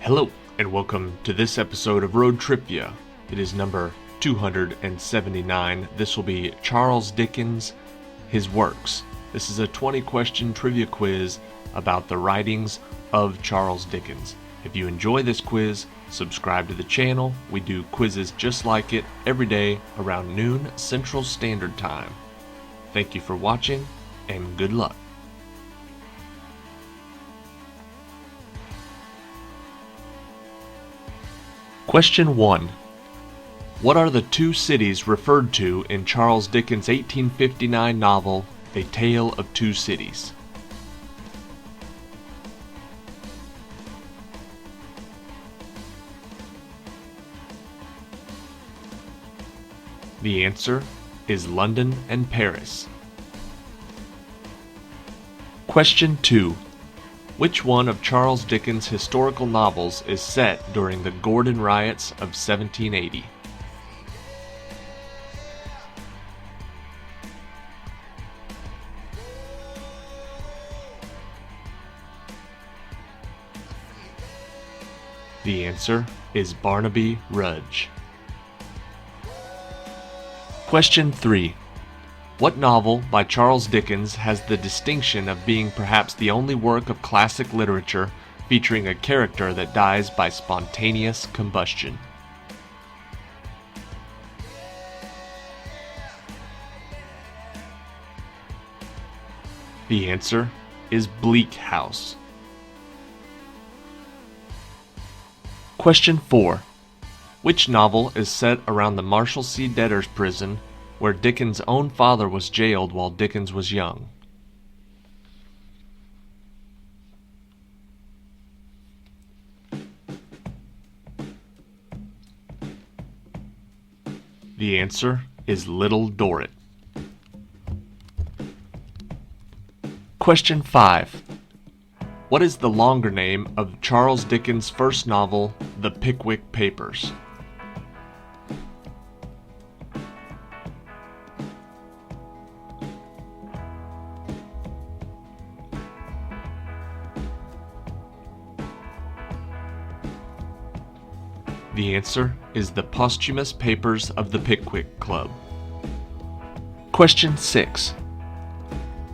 Hello, and welcome to this episode of ROAD TRIpVIA. It is number 279. This will be Charles Dickens, his works. This is a 20-question trivia quiz about the writings of Charles Dickens. If you enjoy this quiz, subscribe to the channel. We do quizzes just like it every day around noon Central Standard Time. Thank you for watching, and good luck. Question 1. What are the two cities referred to in Charles Dickens' 1859 novel, A Tale of Two Cities? The answer is London and Paris. Question 2. Which one of Charles Dickens' historical novels is set during the Gordon riots of 1780? The answer is Barnaby Rudge. Question 3. What novel by Charles Dickens has the distinction of being perhaps the only work of classic literature featuring a character that dies by spontaneous combustion? The answer is Bleak House. Question 4. Which novel is set around the Marshalsea debtors' prison where Dickens' own father was jailed while Dickens was young? The answer is Little Dorrit. Question 5. What is the longer name of Charles Dickens' first novel, The Pickwick Papers? The answer is The Posthumous Papers of the Pickwick Club. Question 6.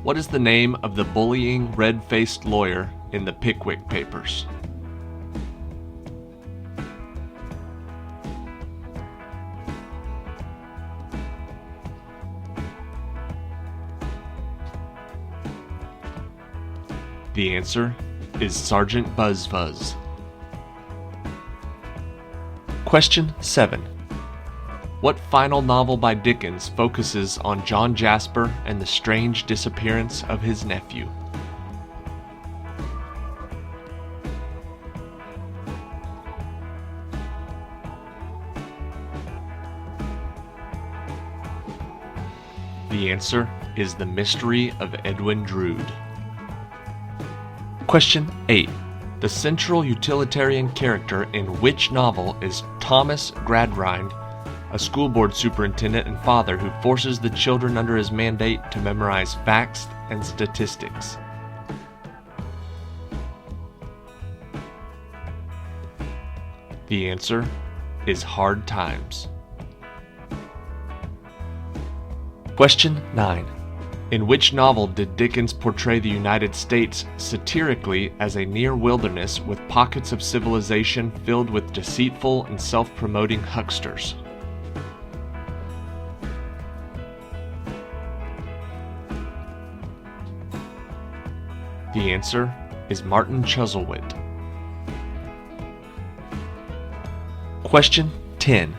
What is the name of the bullying, red-faced lawyer in the Pickwick Papers? The answer is Sergeant Buzfuz. Question 7. What final novel by Dickens focuses on John Jasper and the strange disappearance of his nephew? The answer is The Mystery of Edwin Drood. Question 8. The central utilitarian character in which novel is Thomas Gradgrind, a school board superintendent and father who forces the children under his mandate to memorize facts and statistics? The answer is Hard Times. Question 9. In which novel did Dickens portray the United States satirically as a near wilderness with pockets of civilization filled with deceitful and self-promoting hucksters? The answer is Martin Chuzzlewit. Question 10.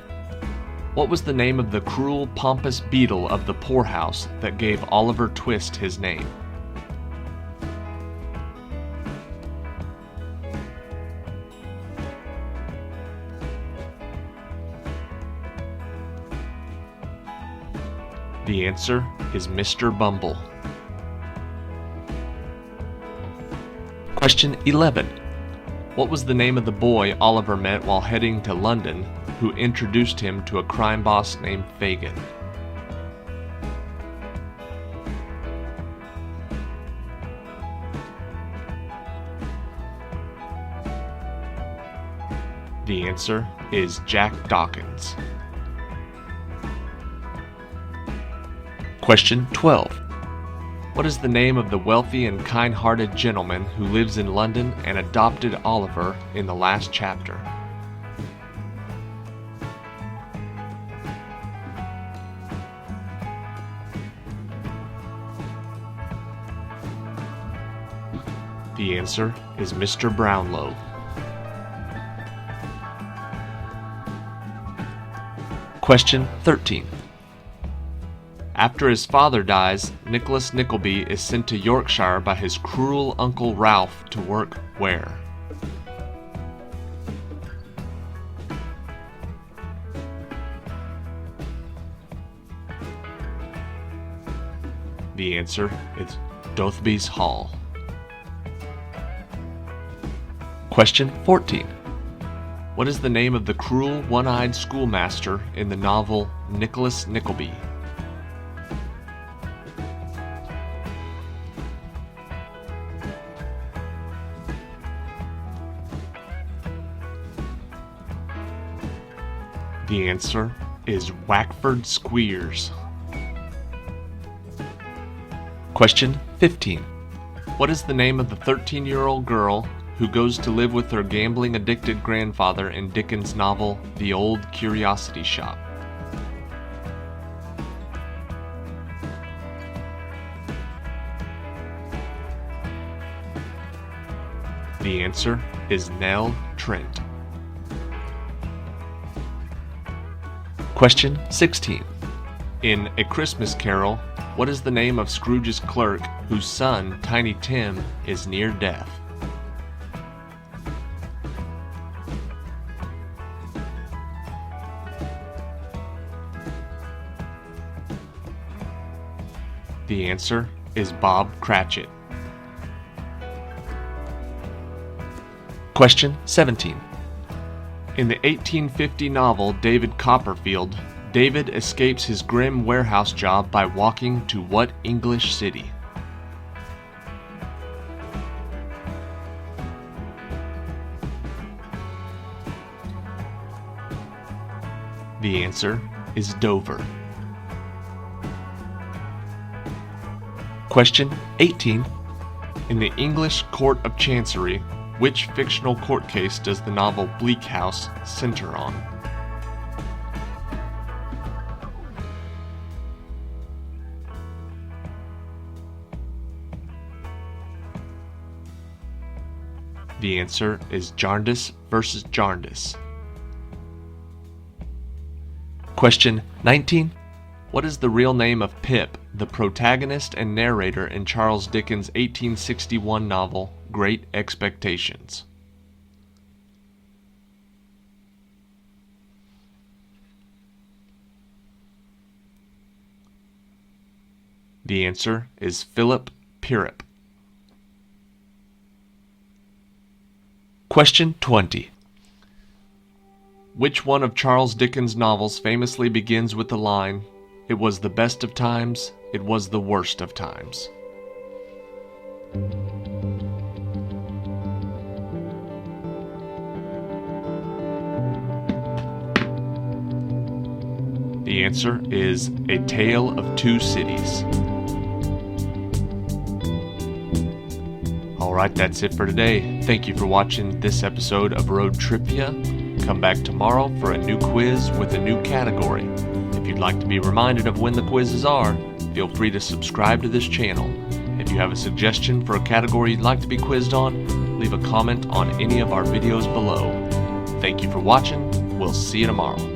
What was the name of the cruel, pompous beadle of the poorhouse that gave Oliver Twist his name? The answer is Mr. Bumble. Question 11. What was the name of the boy Oliver met while heading to London, who introduced him to a crime boss named Fagin? The answer is Jack Dawkins. Question 12. What is the name of the wealthy and kind-hearted gentleman who lives in London and adopted Oliver in the last chapter? The answer is Mr. Brownlow. Question 13. After his father dies, Nicholas Nickleby is sent to Yorkshire by his cruel Uncle Ralph to work where? The answer is Dotheboys Hall. Question 14. What is the name of the cruel, one-eyed schoolmaster in the novel Nicholas Nickleby? The answer is Wackford Squeers. Question 15. What is the name of the 13-year-old girl who goes to live with her gambling-addicted grandfather in Dickens' novel The Old Curiosity Shop? The answer is Nell, Trent. Question 16. In A Christmas Carol, what is the name of Scrooge's clerk whose son, Tiny Tim, is near death? The answer is Bob Cratchit. Question 17. In the 1850 novel David Copperfield, David escapes his grim warehouse job by walking to what English city? The answer is Dover. Question 18. In the English Court of Chancery, which fictional court case does the novel Bleak House center on? The answer is Jarndyce versus Jarndyce. Question 19. What is the real name of Pip, the protagonist and narrator in Charles Dickens' 1861 novel Great Expectations? The answer is Phillip Pirrip. Question 20. Which one of Charles Dickens' novels famously begins with the line, "It was the best of times, it was the worst of times"? The answer is A Tale of Two Cities. Alright, that's it for today. Thank you for watching this episode of Road Trivia. Come back tomorrow for a new quiz with a new category. If you'd like to be reminded of when the quizzes are, feel free to subscribe to this channel. If you have a suggestion for a category you'd like to be quizzed on, leave a comment on any of our videos below. Thank you for watching. We'll see you tomorrow.